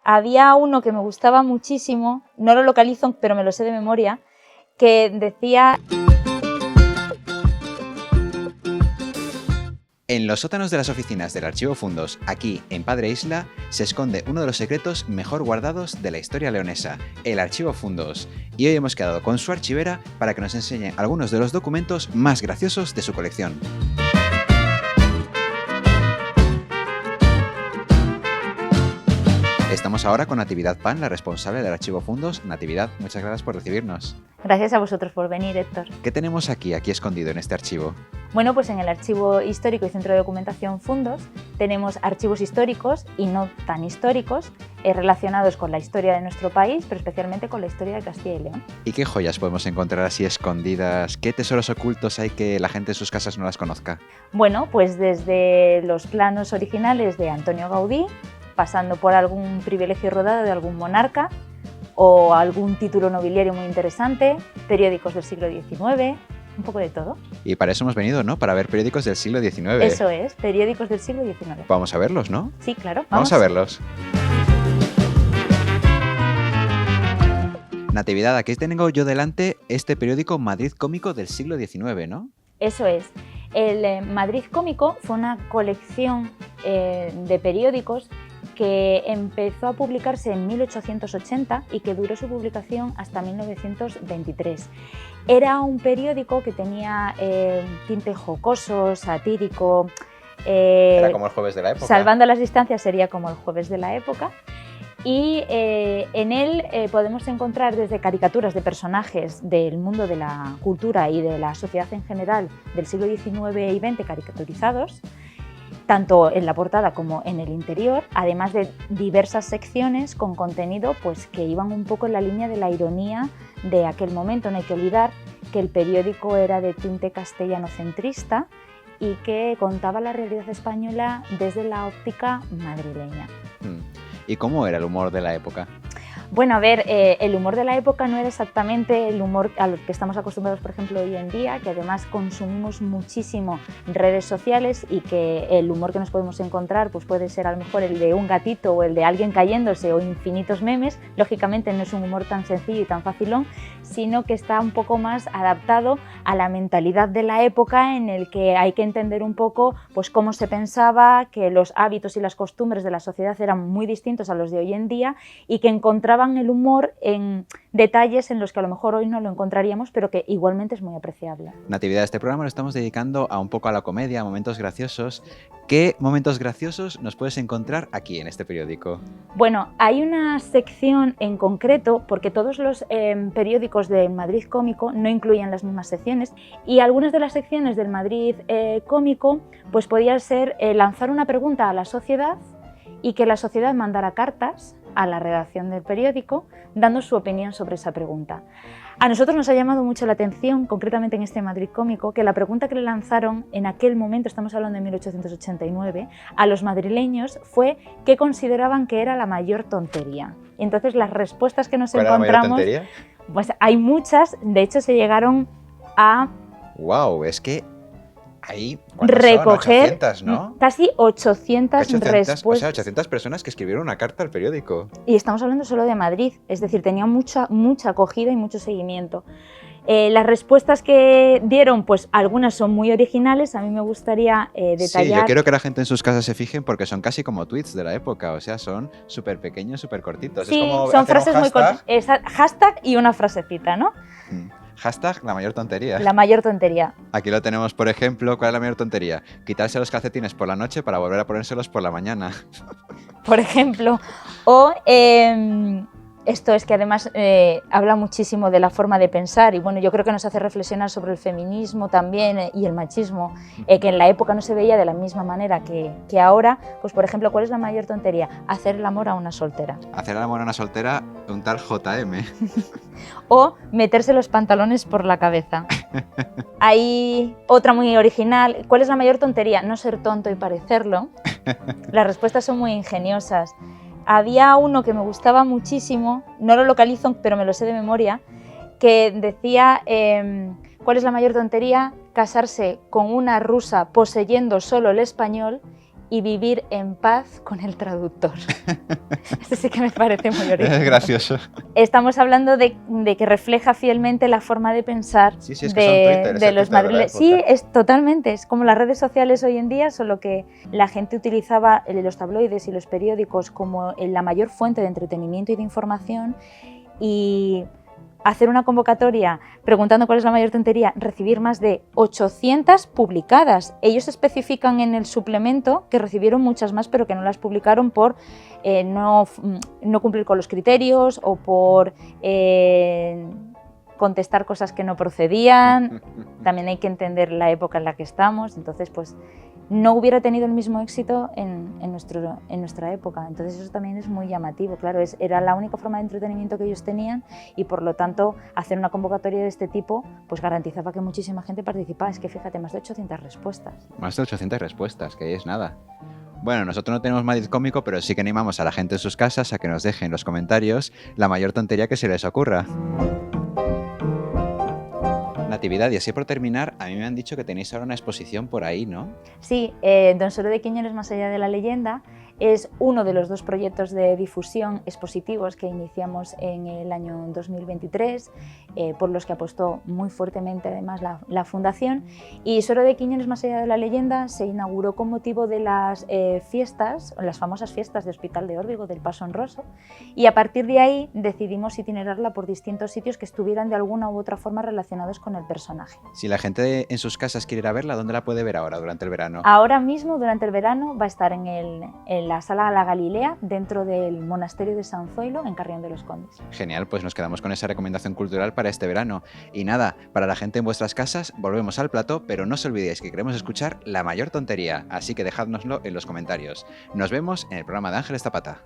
Había uno que me gustaba muchísimo, no lo localizo, pero me lo sé de memoria, que decía... En los sótanos de las oficinas del Archivo Fundos, aquí en Padre Isla, se esconde uno de los secretos mejor guardados de la historia leonesa, el Archivo Fundos. Y hoy hemos quedado con su archivera para que nos enseñe algunos de los documentos más graciosos de su colección. Estamos ahora con Natividad Pan, la responsable del Archivo Fundos. Natividad, muchas gracias por recibirnos. Gracias a vosotros por venir, Héctor. ¿Qué tenemos aquí escondido en este archivo? Bueno, pues en el Archivo Histórico y Centro de Documentación Fundos tenemos archivos históricos y no tan históricos relacionados con la historia de nuestro país, pero especialmente con la historia de Castilla y León. ¿Y qué joyas podemos encontrar así escondidas? ¿Qué tesoros ocultos hay que la gente en sus casas no las conozca? Bueno, pues desde los planos originales de Antonio Gaudí, pasando por algún privilegio rodado de algún monarca o algún título nobiliario muy interesante, periódicos del siglo XIX, un poco de todo. Y para eso hemos venido, ¿no? Para ver periódicos del siglo XIX. Eso es, periódicos del siglo XIX. Vamos a verlos, ¿no? Sí, claro. Vamos a verlos. Natividad, aquí tengo yo delante este periódico Madrid Cómico del siglo XIX, ¿no? Eso es. El Madrid Cómico fue una colección de periódicos que empezó a publicarse en 1880 y que duró su publicación hasta 1923. Era un periódico que tenía tinte jocoso, satírico. Era como el Jueves de la Época. Salvando las distancias sería como el Jueves de la Época. Y en él podemos encontrar desde caricaturas de personajes del mundo de la cultura y de la sociedad en general del siglo XIX y XX caricaturizados, tanto en la portada como en el interior, además de diversas secciones con contenido pues, que iban un poco en la línea de la ironía de aquel momento. No hay que olvidar que el periódico era de tinte castellano-centrista y que contaba la realidad española desde la óptica madrileña. ¿Y cómo era el humor de la época? Bueno, a ver, el humor de la época no era exactamente el humor a lo que estamos acostumbrados, por ejemplo, hoy en día, que además consumimos muchísimo redes sociales y que el humor que nos podemos encontrar pues puede ser a lo mejor el de un gatito o el de alguien cayéndose o infinitos memes. Lógicamente no es un humor tan sencillo y tan facilón, sino que está un poco más adaptado a la mentalidad de la época, en el que hay que entender un poco pues cómo se pensaba, que los hábitos y las costumbres de la sociedad eran muy distintos a los de hoy en día y que encontraban el humor en detalles en los que a lo mejor hoy no lo encontraríamos, pero que igualmente es muy apreciable. Natividad, este programa lo estamos dedicando a un poco a la comedia, a momentos graciosos. ¿Qué momentos graciosos nos puedes encontrar aquí en este periódico? Bueno, hay una sección en concreto, porque todos los periódicos del Madrid Cómico no incluyen las mismas secciones, y algunas de las secciones del Madrid Cómico pues podía ser lanzar una pregunta a la sociedad y que la sociedad mandara cartas a la redacción del periódico dando su opinión sobre esa pregunta. A nosotros nos ha llamado mucho la atención, concretamente en este Madrid Cómico, que la pregunta que le lanzaron en aquel momento, estamos hablando de 1889, a los madrileños fue qué consideraban que era la mayor tontería. Y entonces las respuestas que nos encontramos... ¿Cuál era la mayor tontería? Pues hay muchas, de hecho se llegaron a... ¡Wow! Es que ahí recoger 800, ¿no? Casi 800 respuestas. O sea, 800 personas que escribieron una carta al periódico. Y estamos hablando solo de Madrid, es decir, tenía mucha acogida y mucho seguimiento. Las respuestas que dieron, pues algunas son muy originales, a mí me gustaría detallar... Sí, yo quiero que la gente en sus casas se fijen porque son casi como tweets de la época, o sea, son súper pequeños, súper cortitos. Sí, es como son frases muy cortas. Hashtag y una frasecita, ¿no? Hashtag la mayor tontería. La mayor tontería. Aquí lo tenemos, por ejemplo, ¿cuál es la mayor tontería? Quitarse los calcetines por la noche para volver a ponérselos por la mañana. Por ejemplo. O esto es que además habla muchísimo de la forma de pensar y bueno, yo creo que nos hace reflexionar sobre el feminismo también y el machismo, que en la época no se veía de la misma manera que ahora. Pues por ejemplo, ¿cuál es la mayor tontería? Hacer el amor a una soltera. Hacer el amor a una soltera, un tal JM. O meterse los pantalones por la cabeza. Hay otra muy original. ¿Cuál es la mayor tontería? No ser tonto y parecerlo. Las respuestas son muy ingeniosas. Había uno que me gustaba muchísimo, no lo localizo, pero me lo sé de memoria, que decía, ¿cuál es la mayor tontería? Casarse con una rusa poseyendo solo el español y vivir en paz con el traductor. Esto sí que me parece muy original. Es gracioso. Estamos hablando de que refleja fielmente la forma de pensar Sí, es que son Twitter, de los madrileños. Sí, es totalmente, es como las redes sociales hoy en día, solo que la gente utilizaba los tabloides y los periódicos como la mayor fuente de entretenimiento y de información, y hacer una convocatoria preguntando cuál es la mayor tontería, recibir más de 800 publicadas. Ellos especifican en el suplemento que recibieron muchas más, pero que no las publicaron por no cumplir con los criterios o por contestar cosas que no procedían. También hay que entender la época en la que estamos, entonces pues no hubiera tenido el mismo éxito en nuestra época. Entonces eso también es muy llamativo, claro, era la única forma de entretenimiento que ellos tenían, y por lo tanto hacer una convocatoria de este tipo pues garantizaba que muchísima gente participaba. Es que fíjate, más de 800 respuestas. Más de 800 respuestas, que es nada. Bueno, nosotros no tenemos Madrid cómico, pero sí que animamos a la gente en sus casas a que nos dejen en los comentarios la mayor tontería que se les ocurra. Natividad, y así por terminar, a mí me han dicho que tenéis ahora una exposición por ahí, ¿no? Sí, Don Solo de Quiñones más allá de la leyenda es uno de los 2 proyectos de difusión expositivos que iniciamos en el año 2023, por los que apostó muy fuertemente además la Fundación. Y Solo de Quiñones más allá de la leyenda se inauguró con motivo de las fiestas, las famosas fiestas de Hospital de Órbigo, del Paso Honroso, y a partir de ahí decidimos itinerarla por distintos sitios que estuvieran de alguna u otra forma relacionados con el personaje. Si la gente en sus casas quiere ir a verla, ¿dónde la puede ver ahora, durante el verano? Ahora mismo, durante el verano, va a estar en la Sala La Galilea, dentro del Monasterio de San Zoilo, en Carrión de los Condes. Genial, pues nos quedamos con esa recomendación cultural para este verano. Y nada, para la gente en vuestras casas, volvemos al plató, pero no os olvidéis que queremos escuchar la mayor tontería, así que dejádnoslo en los comentarios. Nos vemos en el programa de Ángeles Zapata.